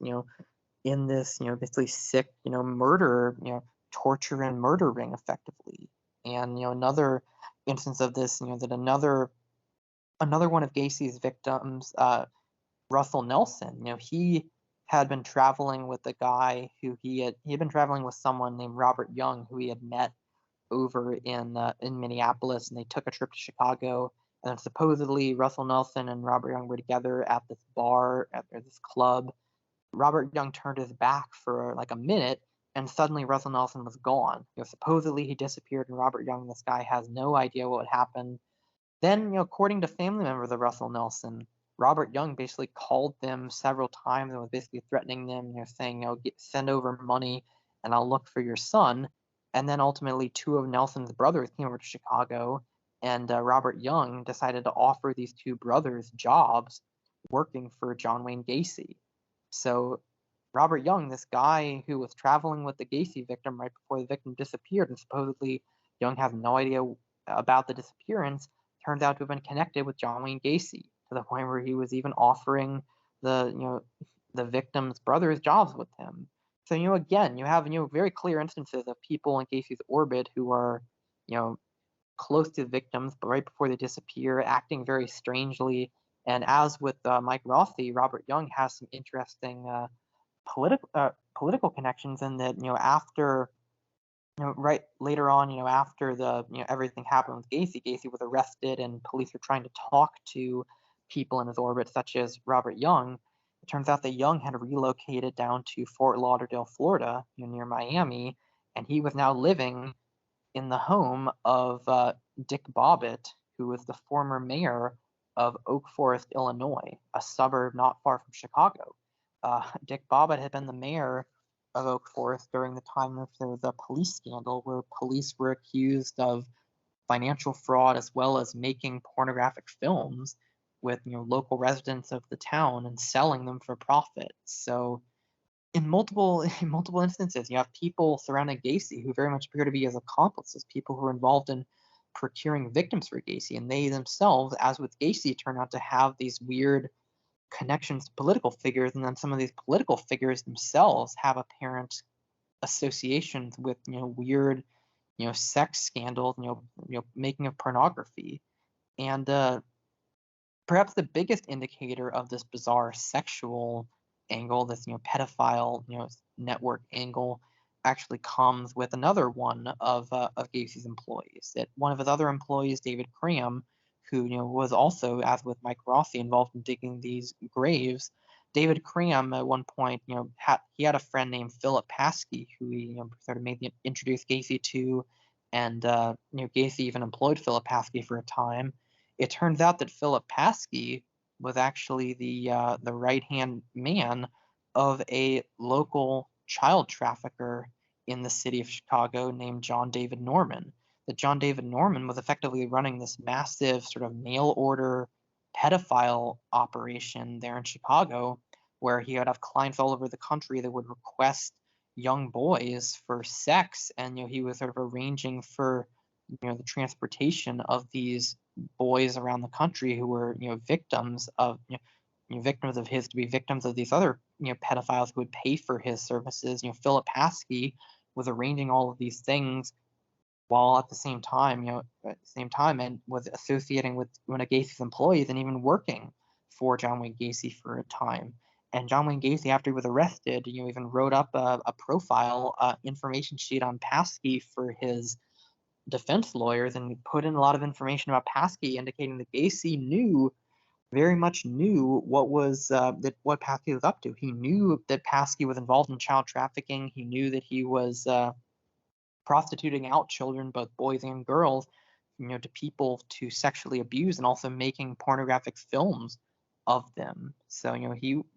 in this basically sick murder torture and murder ring effectively. And another instance of this, that another one of Gacy's victims, Russell Nelson, he had been traveling with a guy who he had been traveling with someone named Robert Young, who he had met over in Minneapolis, and they took a trip to Chicago. And supposedly Russell Nelson and Robert Young were together at this bar, at this club. Robert Young turned his back for like a minute, and suddenly Russell Nelson was gone. Supposedly he disappeared, and Robert Young, this guy, has no idea what happened. Then, according to family members of Russell Nelson, Robert Young basically called them several times and was basically threatening them, saying, send over money and I'll look for your son. And then ultimately, two of Nelson's brothers came over to Chicago, and Robert Young decided to offer these two brothers jobs working for John Wayne Gacy. So Robert Young, this guy who was traveling with the Gacy victim right before the victim disappeared, and supposedly Young has no idea about the disappearance, turns out to have been connected with John Wayne Gacy to the point where he was even offering the victim's brothers jobs with him. So again, you have very clear instances of people in Gacy's orbit who are close to the victims, but right before they disappear, acting very strangely. And as with Mike Rossi, Robert Young has some interesting political connections in that after right later on, after the everything happened with Gacy, Gacy was arrested, and police were trying to talk to people in his orbit, such as Robert Young. It turns out that Young had relocated down to Fort Lauderdale, Florida, near Miami, and he was now living in the home of Dick Bobbitt, who was the former mayor of Oak Forest, Illinois, a suburb not far from Chicago. Dick Bobbitt had been the mayor of Oak Forest during the time of the police scandal, where police were accused of financial fraud as well as making pornographic films with local residents of the town and selling them for profit. So in multiple in multiple instances, you have people surrounding Gacy who very much appear to be as accomplices, people who are involved in procuring victims for Gacy, and they themselves, as with Gacy, turn out to have these weird connections to political figures, and then some of these political figures themselves have apparent associations with weird sex scandals, making of pornography, and perhaps the biggest indicator of this bizarre sexual angle, this pedophile network angle, actually comes with another one of Gacy's employees. That one of his other employees, David Cram, who was also, as with Mike Rossi, involved in digging these graves. David Cram at one point, he had a friend named Philip Paskey who he sort of introduced Gacy to, and Gacy even employed Philip Paskey for a time. It turns out that Philip Paskey was actually the right hand man of a local child trafficker in the city of Chicago named John David Norman. That John David Norman was effectively running this massive sort of mail order pedophile operation there in Chicago, where he would have clients all over the country that would request young boys for sex, and he was sort of arranging for the transportation of these boys around the country who were victims of victims of his to be victims of these other pedophiles who would pay for his services. Philip Paskey was arranging all of these things while at the same time, and was associating with one of Gacy's employees and even working for John Wayne Gacy for a time. And John Wayne Gacy, after he was arrested, even wrote up a profile information sheet on Paskey for his defense lawyers, and put in a lot of information about Paskey, indicating that Gacy very much knew what Paskey was up to. He knew that Paskey was involved in child trafficking. He knew that he was prostituting out children, both boys and girls, to people to sexually abuse, and also making pornographic films of them. So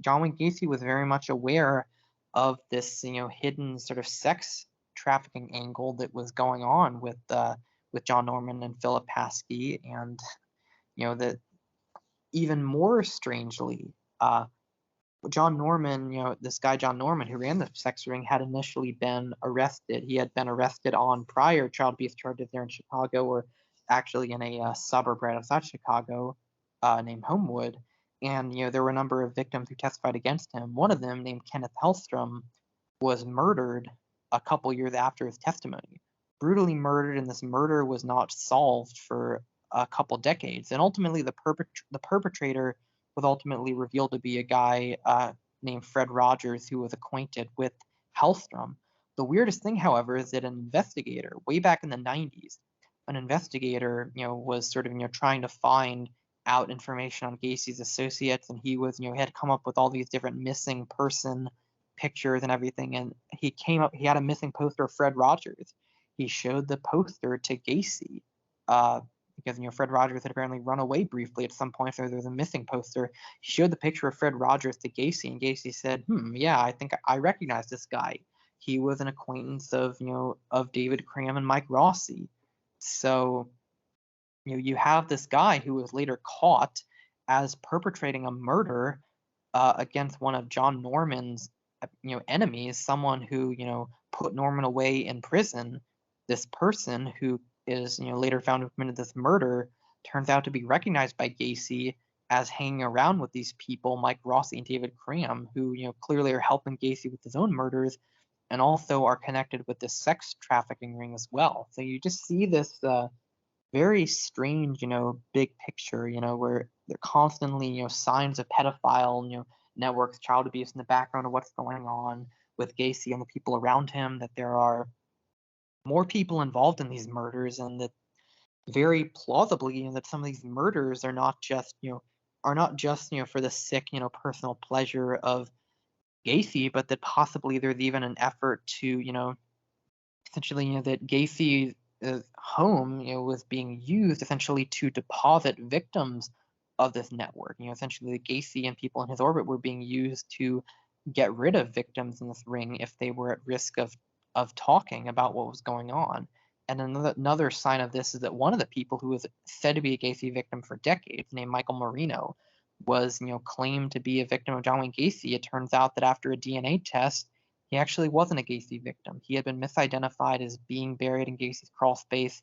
John Wayne Gacy was very much aware of this hidden sort of sex trafficking angle that was going on with John Norman and Philip Paskey, and that even more strangely, John Norman, this guy John Norman who ran the sex ring, had initially been arrested. He had been arrested on prior child abuse charges there in Chicago, or actually in a suburb right outside Chicago named Homewood. And there were a number of victims who testified against him. One of them, named Kenneth Hellstrom, was murdered a couple years after his testimony, brutally murdered, and this murder was not solved for a couple decades. And ultimately, the perpetrator was ultimately revealed to be a guy named Fred Rogers, who was acquainted with Hellstrom. The weirdest thing, however, is that an investigator, way back in the 90s, an investigator, was sort of, trying to find out information on Gacy's associates, and he was, had come up with all these different missing person pictures and everything, and he had a missing poster of Fred Rogers. He showed the poster to Gacy, because Fred Rogers had apparently run away briefly at some point, so there was a missing poster. He showed the picture of Fred Rogers to Gacy, and Gacy said, yeah, I think I recognize this guy. He was an acquaintance of David Cram and Mike Rossi. So you have this guy who was later caught as perpetrating a murder against one of John Norman's enemies, someone who put Norman away in prison. This person who is later found to have committed this murder turns out to be recognized by Gacy as hanging around with these people, Mike Rossi and David Cram, who clearly are helping Gacy with his own murders, and also are connected with this sex trafficking ring as well. So you just see this very strange, big picture, where there are constantly, signs of pedophile, networks, child abuse in the background of what's going on with Gacy and the people around him, that there are more people involved in these murders, and that very plausibly, that some of these murders are not just, are not just, for the sick, personal pleasure of Gacy, but that possibly there's even an effort to, essentially, that Gacy's home, was being used essentially to deposit victims of this network. Essentially, Gacy and people in his orbit were being used to get rid of victims in this ring if they were at risk of talking about what was going on. And another sign of this is that one of the people who was said to be a Gacy victim for decades, named Michael Marino, was, claimed to be a victim of John Wayne Gacy. It turns out that after a DNA test, he actually wasn't a Gacy victim. He had been misidentified as being buried in Gacy's crawl space,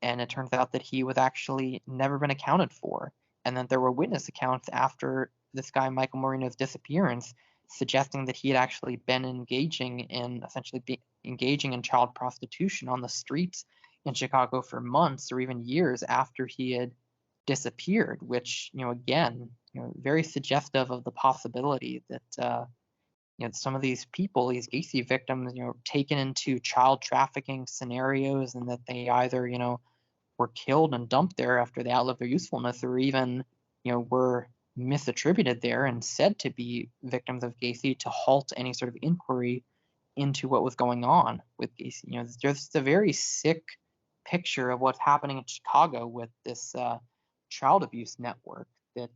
and it turns out that he was actually never been accounted for. And then there were witness accounts after this guy Michael Marino's disappearance, suggesting that he had actually been engaging in child prostitution on the streets in Chicago for months or even years after he had disappeared, which, again, very suggestive of the possibility that some of these people, these Gacy victims, taken into child trafficking scenarios, and that they either, were killed and dumped there after they outlived their usefulness, or even, were misattributed there and said to be victims of Gacy to halt any sort of inquiry into what was going on with Gacy. There's just a very sick picture of what's happening in Chicago with this child abuse network that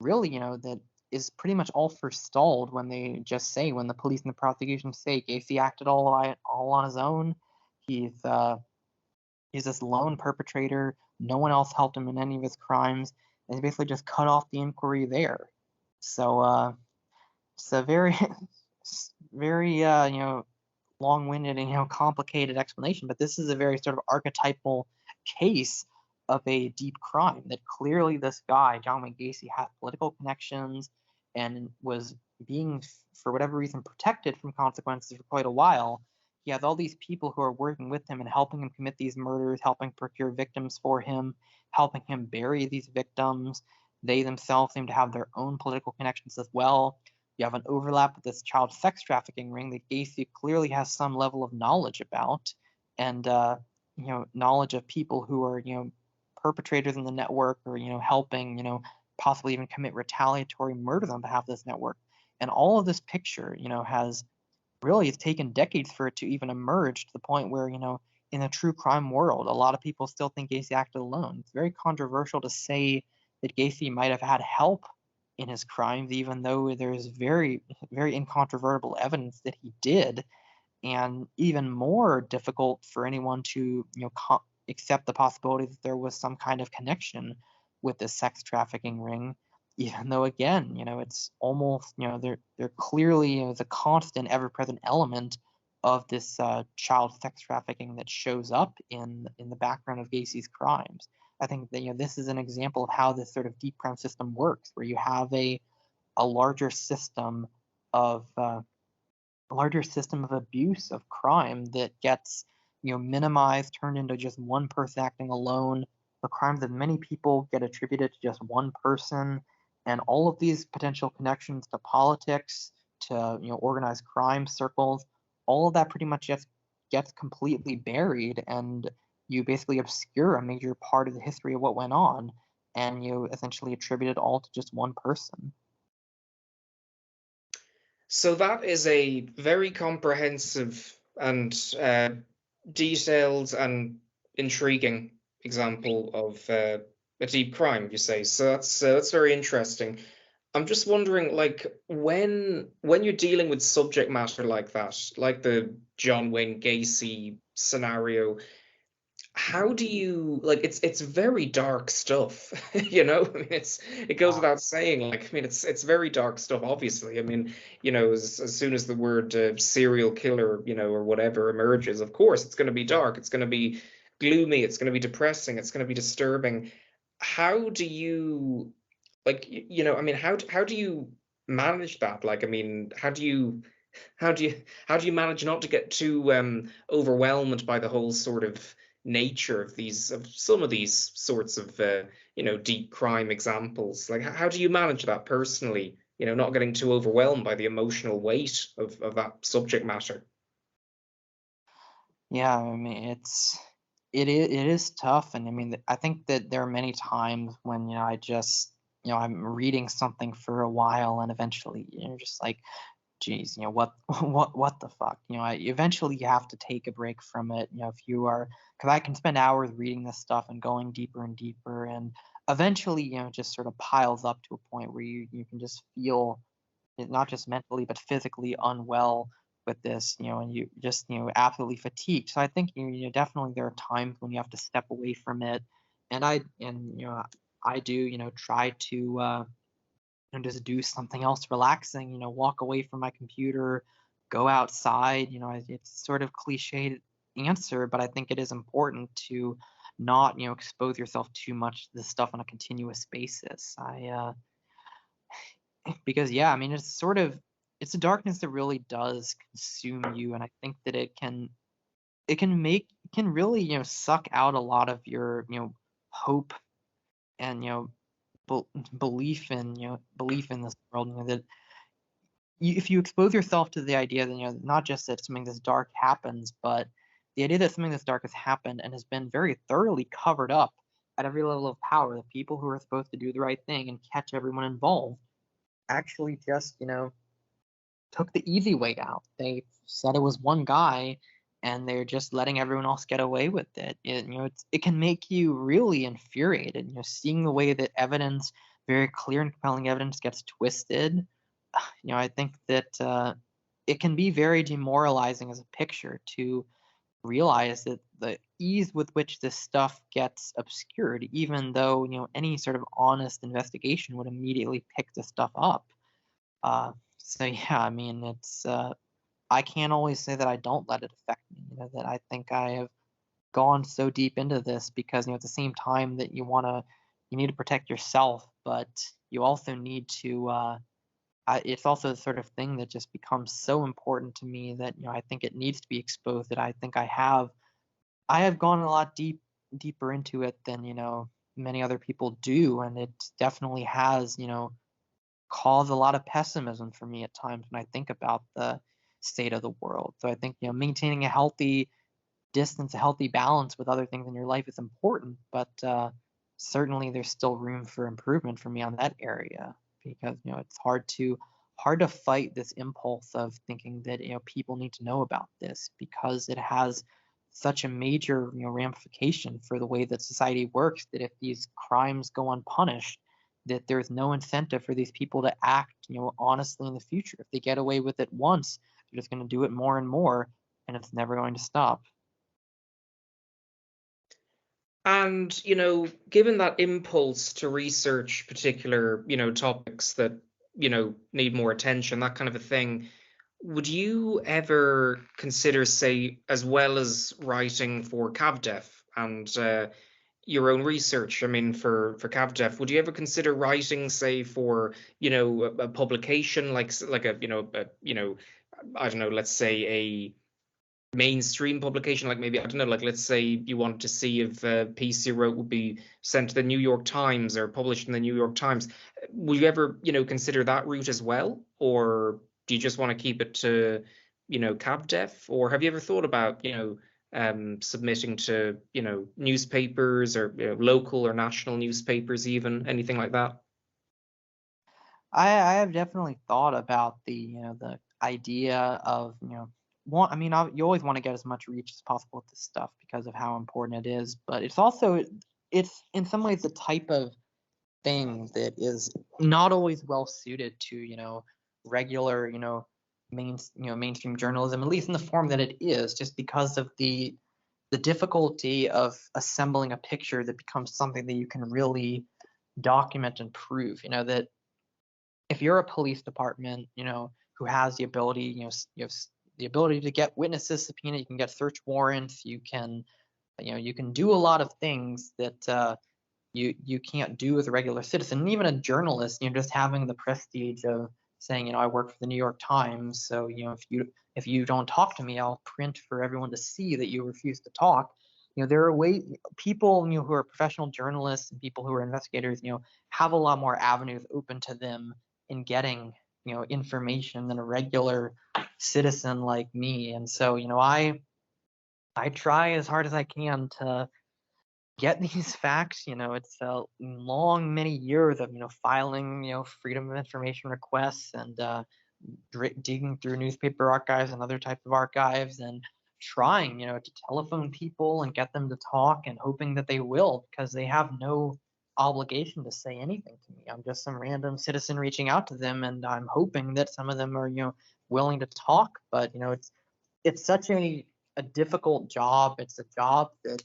really, that is pretty much all forestalled when when the police and the prosecution say Gacy acted all on his own. He's this lone perpetrator. No one else helped him in any of his crimes, and they basically just cut off the inquiry there. So it's a very, very long-winded and complicated explanation, but this is a very sort of archetypal case of a deep crime that clearly this guy John Wayne Gacy had political connections and was being, for whatever reason, protected from consequences for quite a while. He has all these people who are working with him and helping him commit these murders, helping procure victims for him, helping him bury these victims. They themselves seem to have their own political connections as well. You have an overlap with this child sex trafficking ring that Gacy clearly has some level of knowledge about, and knowledge of people who are perpetrators in the network, or helping possibly even commit retaliatory murders on behalf of this network. And all of this picture has really, it's taken decades for it to even emerge to the point where in the true crime world, a lot of people still think Gacy acted alone. It's very controversial to say that Gacy might have had help in his crimes, even though there's very, very incontrovertible evidence that he did, and even more difficult for anyone to accept the possibility that there was some kind of connection with the sex trafficking ring, even though, again, it's almost, they're clearly the constant, ever-present element of this child sex trafficking that shows up in the background of Gacy's crimes. I think that this is an example of how this sort of deep crime system works, where you have a larger system of abuse, of crime, that gets minimized, turned into just one person acting alone. The crimes of many people get attributed to just one person, and all of these potential connections to politics, to organized crime circles, all of that pretty much just gets completely buried, and you basically obscure a major part of the history of what went on, and you essentially attribute it all to just one person. So that is a very comprehensive and detailed and intriguing example of a deep crime, you say. So that's very interesting. I'm just wondering, like, when you're dealing with subject matter like that, like the John Wayne Gacy scenario, how do you like it's very dark stuff, you know? I mean, it goes Yeah. without saying, like, I mean, it's very dark stuff, obviously. I mean, as soon as the word serial killer, or whatever emerges, of course it's going to be dark, it's going to be gloomy, it's going to be depressing, it's going to be disturbing. How do you like I mean, how do you manage that? Like, I mean, how do you manage not to get too overwhelmed by the whole sort of nature of some of these sorts of deep crime examples? Like, how do you manage that personally, not getting too overwhelmed by the emotional weight of that subject matter? Yeah, I mean, it is tough, and I mean, I think that there are many times when I just I'm reading somethsomething for a while and eventually you're just like, geez, what what the fuck? Eventually you have to take a break from it. If you are, because I can spend hours reading this stuff and going deeper and deeper, and eventually, it just sort of piles up to a point where you can just feel it, not just mentally but physically unwell with this, and you just, absolutely fatigued. So I think, definitely there are times when you have to step away from it, and I do, try to just do something else relaxing, walk away from my computer, go outside. It's sort of cliched answer, but I think it is important to not, expose yourself too much to this stuff on a continuous basis. Because yeah, I mean, it's a darkness that really does consume you, and I think that it can really, suck out a lot of your, hope and, bel belief in, belief in this world, that if you expose yourself to the idea that, not just that something this dark happens, but the idea that something this dark has happened and has been very thoroughly covered up at every level of power, the people who are supposed to do the right thing and catch everyone involved actually just, took the easy way out. They said it was one guy, and they're just letting everyone else get away with it. It can make you really infuriated. Seeing the way that evidence, very clear and compelling evidence, gets twisted. I think that it can be very demoralizing as a picture to realize that the ease with which this stuff gets obscured, even though, any sort of honest investigation would immediately pick this stuff up. So yeah, I mean, I can't always say that I don't let it affect me. That I think I have gone so deep into this because, at the same time that you need to protect yourself, but you also need to. It's also the sort of thing that just becomes so important to me that, I think it needs to be exposed. That I think I have gone a lot deeper into it than, many other people do, and it definitely has, cause a lot of pessimism for me at times when I think about the state of the world. So I think, maintaining a healthy distance, a healthy balance with other things in your life is important, but certainly there's still room for improvement for me on that area because, it's hard to fight this impulse of thinking that, people need to know about this because it has such a major, ramification for the way that society works, that if these crimes go unpunished, that there's no incentive for these people to act, honestly in the future. If they get away with it once, they're just going to do it more and more, and it's never going to stop. And, given that impulse to research particular, topics that, need more attention, that kind of a thing, would you ever consider, say, as well as writing for CAVDEF and your own research? I mean, for CAVDEF, would you ever consider writing, say, for a publication like I don't know, let's say a mainstream publication, like maybe I don't know, like let's say you wanted to see if a piece you wrote would be sent to the New York Times or published in the New York Times. Will you ever, consider that route as well, or do you just want to keep it to, CAVDEF, or have you ever thought about, submitting to, newspapers or local or national newspapers, even anything like that? I have definitely thought about the idea of, one. I mean, you always want to get as much reach as possible with this stuff because of how important it is. But it's in some ways the type of thing that is not always well suited to, regular, mainstream journalism, at least in the form that it is, just because of the difficulty of assembling a picture that becomes something that you can really document and prove. That if you're a police department, who has the ability, you have the ability to get witnesses subpoena, you can get search warrants, you can do a lot of things that you can't do as a regular citizen. And even a journalist, just having the prestige of saying, I work for the New York Times, so if you don't talk to me, I'll print for everyone to see that you refuse to talk. There are ways people, who are professional journalists and people who are investigators, have a lot more avenues open to them in getting, information than a regular citizen like me. And so, I try as hard as I can to get these facts. It's a long, many years of filing freedom of information requests and digging through newspaper archives and other types of archives and trying to telephone people and get them to talk and hoping that they will because they have no obligation to say anything to me. I'm just some random citizen reaching out to them, and I'm hoping that some of them are willing to talk. But it's such a difficult job. It's a job that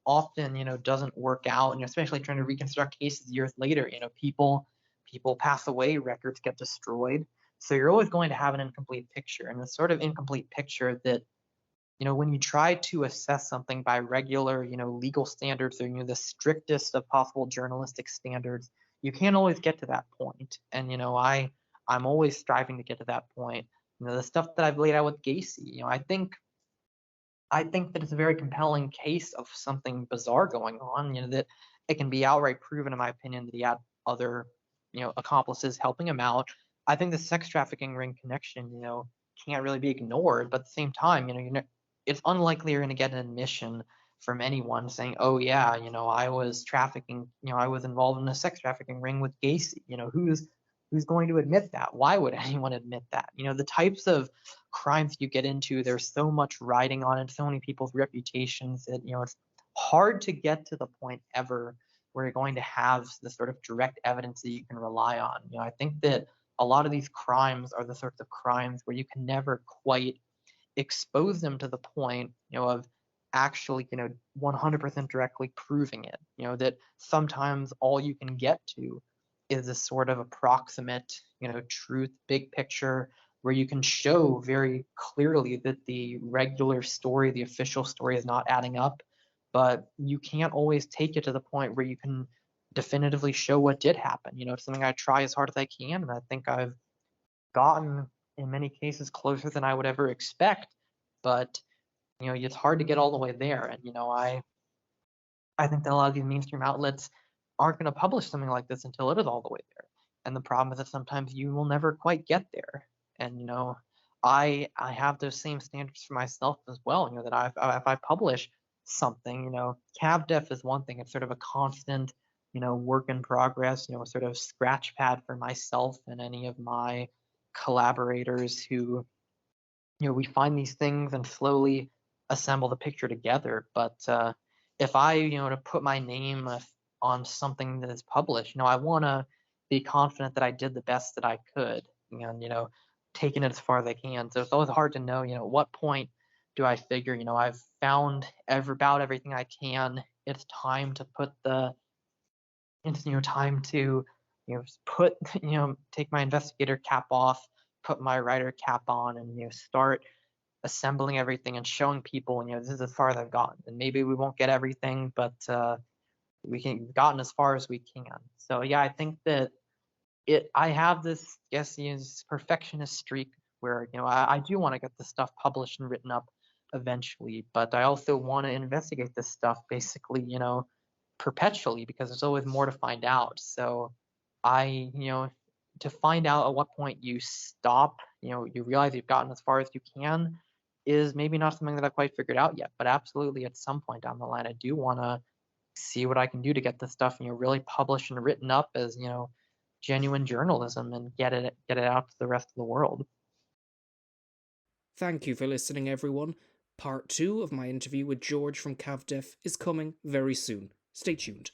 often doesn't work out, and especially trying to reconstruct cases years later. People pass away, records get destroyed, so you're always going to have an incomplete picture, and the sort of incomplete picture that when you try to assess something by regular legal standards or the strictest of possible journalistic standards, you can't always get to that point. And I'm always striving to get to that point. The stuff that I've laid out with Gacy, I think that it's a very compelling case of something bizarre going on, that it can be outright proven, in my opinion, that he had other, accomplices helping him out. I think the sex trafficking ring connection, can't really be ignored, but at the same time, it's unlikely you're going to get an admission from anyone saying, "Oh yeah, I was trafficking, I was involved in a sex trafficking ring with Gacy." Who's going to admit that? Why would anyone admit that? The types of crimes you get into, there's so much riding on it, so many people's reputations that it's hard to get to the point ever where you're going to have the sort of direct evidence that you can rely on. I think that a lot of these crimes are the sorts of crimes where you can never quite expose them to the point, of actually, 100% directly proving it. That sometimes all you can get to is a sort of approximate, truth, big picture, where you can show very clearly that the regular story, the official story, is not adding up, but you can't always take it to the point where you can definitively show what did happen. It's something I try as hard as I can, and I think I've gotten in many cases closer than I would ever expect. But it's hard to get all the way there. And I think that a lot of these mainstream outlets aren't going to publish something like this until it is all the way there. And the problem is that sometimes you will never quite get there. And I have those same standards for myself as well. That if I publish something, CAVDEF is one thing. It's sort of a constant, work in progress. Sort of scratch pad for myself and any of my collaborators who we find these things and slowly assemble the picture together. But if I, to put my name on something that is published, I want to be confident that I did the best that I could, and taking it as far as I can. So it's always hard to know, at what point do I figure, I've found about everything I can. It's time to put the it's time to put take my investigator cap off, put my writer cap on, and start assembling everything and showing people, this is as far as I've gotten. And maybe we won't get everything, but we've gotten as far as we can. So yeah, I think that I have this, guess, this perfectionist streak where I do want to get this stuff published and written up eventually, but I also want to investigate this stuff basically, perpetually, because there's always more to find out. So to find out at what point you stop, you realize you've gotten as far as you can, is maybe not something that I've quite figured out yet. But absolutely, at some point down the line, I do want to see what I can do to get this stuff, really published and written up as, genuine journalism and get it out to the rest of the world. Thank you for listening, everyone. Part 2 of my interview with George from CAVDEF is coming very soon. Stay tuned.